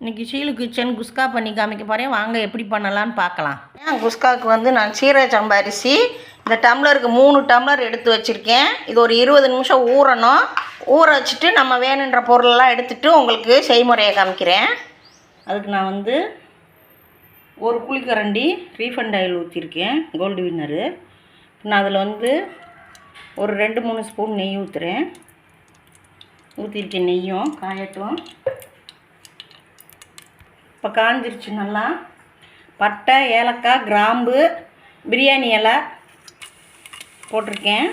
இன்றைக்கி ஷீலு கிச்சன் குஸ்கா பண்ணி காமிக்க போகிறேன். வாங்க எப்படி பண்ணலான்னு பார்க்கலாம். குஸ்காவுக்கு வந்து நான் சீரக சம்பா அரிசி இந்த டம்ளருக்கு 3 டம்ளர் எடுத்து வச்சுருக்கேன். இது ஒரு 20 நிமிஷம் ஊறணும். ஊற வச்சுட்டு நம்ம வேணுன்ற பொருளெல்லாம் எடுத்துகிட்டு உங்களுக்கு செய்முறையை காமிக்கிறேன். அதுக்கு நான் வந்து ஒரு குழிக்கரண்டி ரீஃபண்ட் ஆயில் ஊற்றிருக்கேன், கோல்டு வின்னரு. நான் அதில் வந்து ஒரு 2-3 ஸ்பூன் நெய் ஊற்றுறேன். ஊற்றிருக்கேன். நெய்யும் காயட்டும். இப்போ காஞ்சிருச்சு. நல்லா பட்டை, ஏலக்காய், கிராம்பு, பிரியாணி இலை போட்டிருக்கேன்.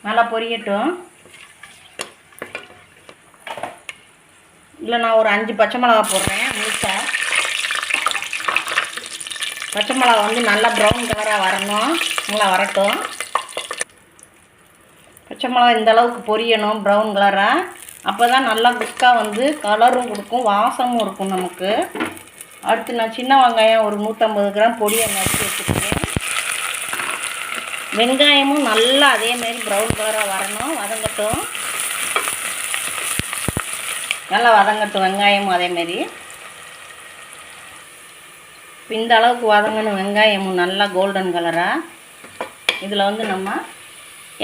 நல்லா பொரியட்டும். இல்லை நான் ஒரு 5 பச்சை மிளகா போடுறேன். முழுசா பச்சை மிளகா வந்து நல்லா ப்ரௌன் கலராக வரணும். நல்லா வரட்டும். பச்சை மிளகா இந்த அளவுக்கு பொரியணும், ப்ரௌன் கலராக. அப்போ தான் நல்லா குஸ்கா வந்து கலரும் கொடுக்கும், வாசமும் இருக்கும் நமக்கு. அடுத்து நான் சின்ன வெங்காயம் ஒரு 150 கிராம் பொடியை நறுக்கி வச்சுருக்கேன். வெங்காயமும் நல்லா அதேமாரி ப்ரௌன் கலராக வரணும், வதங்கட்டும். நல்லா வதங்கட்டும் வெங்காயமும் அதேமாரி. இந்த அளவுக்கு வதங்கணும் வெங்காயமும் நல்லா கோல்டன் கலராக. இதில் வந்து நம்ம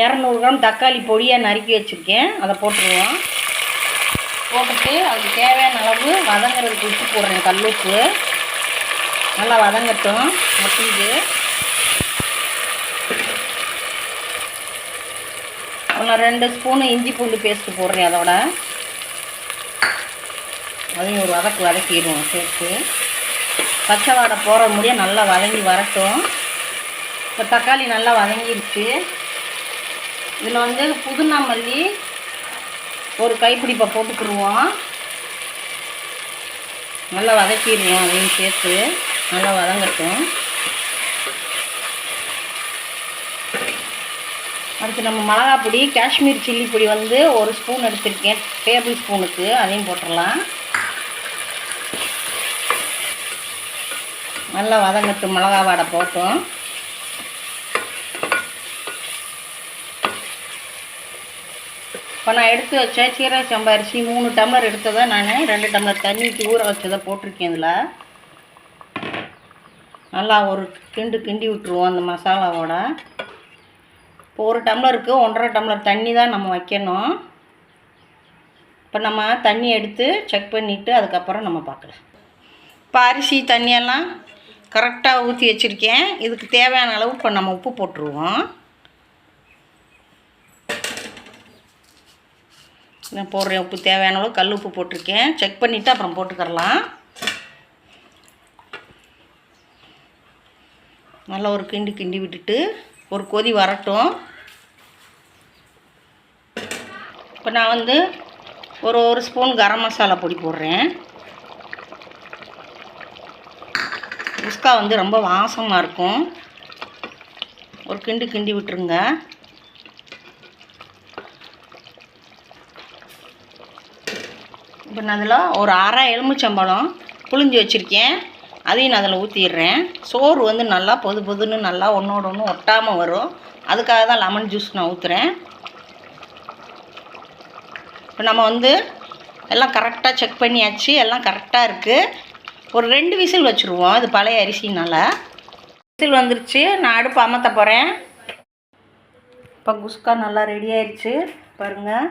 200 கிராம் தக்காளி பொடியாக நறுக்கி வச்சுருக்கேன், அதை போட்டுருவோம். போட்டுட்டு அதுக்கு தேவையான அளவு வதங்கிறதுக்கு உப்பு போடுறேன், கல்லுப்பு. நல்லா வதங்கட்டும். மொட்டிது நான் 2 ஸ்பூனு இஞ்சி பூண்டு பேஸ்ட்டு போடுறேன். அதோட அதையும் ஒரு வதக்கிடுவோம் சேர்த்து. பச்சை வாடை போகிற முடிய நல்லா வதங்கி வரட்டும். இப்போ தக்காளி நல்லா வதங்கிருச்சு. இதில் வந்து புதினா மல்லி ஒரு கைப்பிடிப்பை போட்டுக்கிடுவோம். நல்லா வதக்கிடுவோம். அதையும் சேர்த்து நல்லா வதங்கட்டும். அடுத்து நம்ம மிளகா பொடி, காஷ்மீர் சில்லி பொடி வந்து 1 ஸ்பூன் எடுத்திருக்கேன், டேபிள் ஸ்பூனுக்கு. அதையும் போட்டுடலாம். நல்லா வதங்கட்டும். மிளகா வாடை போட்டோம். இப்போ நான் எடுத்து வச்ச சீரக சம்பா அரிசி 3 டம்ளர் எடுத்ததை நான் 2 டம்ளர் தண்ணிக்கு ஊற வச்சதை போட்டிருக்கேன். இதில் நல்லா ஒரு கிண்டி விட்டுருவோம் அந்த மசாலாவோட. இப்போ 1 டம்ளருக்கு 1.5 டம்ளர் தண்ணி தான் நம்ம வைக்கணும். இப்போ நம்ம தண்ணி எடுத்து செக் பண்ணிவிட்டு அதுக்கப்புறம் நம்ம பார்க்கலாம். இப்போ அரிசி தண்ணியெல்லாம் கரெக்டாக ஊற்றி வச்சுருக்கேன். இதுக்கு தேவையான அளவு இப்போ நம்ம உப்பு போட்டுருவோம். நான் போடுறேன் உப்பு தேவையான அளவு. கல் உப்பு போட்டிருக்கேன். செக் பண்ணிவிட்டு அப்புறம் போட்டுக்கிறலாம். நல்லா ஒரு கிண்டி விட்டுட்டு ஒரு கொதி வரட்டும். இப்போ நான் வந்து ஒரு ஸ்பூன் கரம் மசாலா பொடி போடுறேன். குஸ்கா வந்து ரொம்ப வாசமாக இருக்கும். ஒரு கிண்டி விட்டுருங்க. இப்போ நான் அதில் ஒரு அரை எலுமிச்சம்பழம் புழிஞ்சு வச்சுருக்கேன், அதையும் நான் அதில் ஊற்றிடுறேன். சோறு வந்து நல்லா பொதுன்னு நல்லா ஒன்றோட ஒன்று ஒட்டாமல் வரும். அதுக்காக தான் லெமன் ஜூஸ் நான் ஊற்றுறேன். இப்போ நம்ம வந்து எல்லாம் கரெக்டாக செக் பண்ணியாச்சு. எல்லாம் கரெக்டாக இருக்குது. ஒரு 2 விசில் வச்சுருவோம். இது பழைய அரிசினால். விசில் வந்துருச்சு. நான் அடுப்பு அமர்த்த போகிறேன். இப்போ குஸ்கா நல்லா ரெடி ஆயிடுச்சு. பாருங்கள்,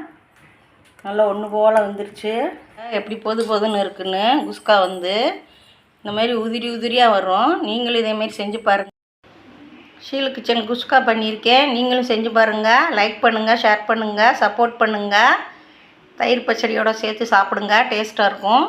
நல்லா ஒன்று போல் வந்துருச்சு. எப்படி பொதுன்னு இருக்குன்னு குஸ்கா வந்து இந்த மாதிரி உதிரியாக வரும். நீங்களும் இதேமாரி செஞ்சு பாருங்கள். ஷீலு கிச்சன் குஸ்கா பண்ணியிருக்கேன். நீங்களும் செஞ்சு பாருங்கள். லைக் பண்ணுங்கள், ஷேர் பண்ணுங்கள், சப்போர்ட் பண்ணுங்கள். தயிர் பச்சடியோடு சேர்த்து சாப்பிடுங்க, டேஸ்ட்டாக இருக்கும்.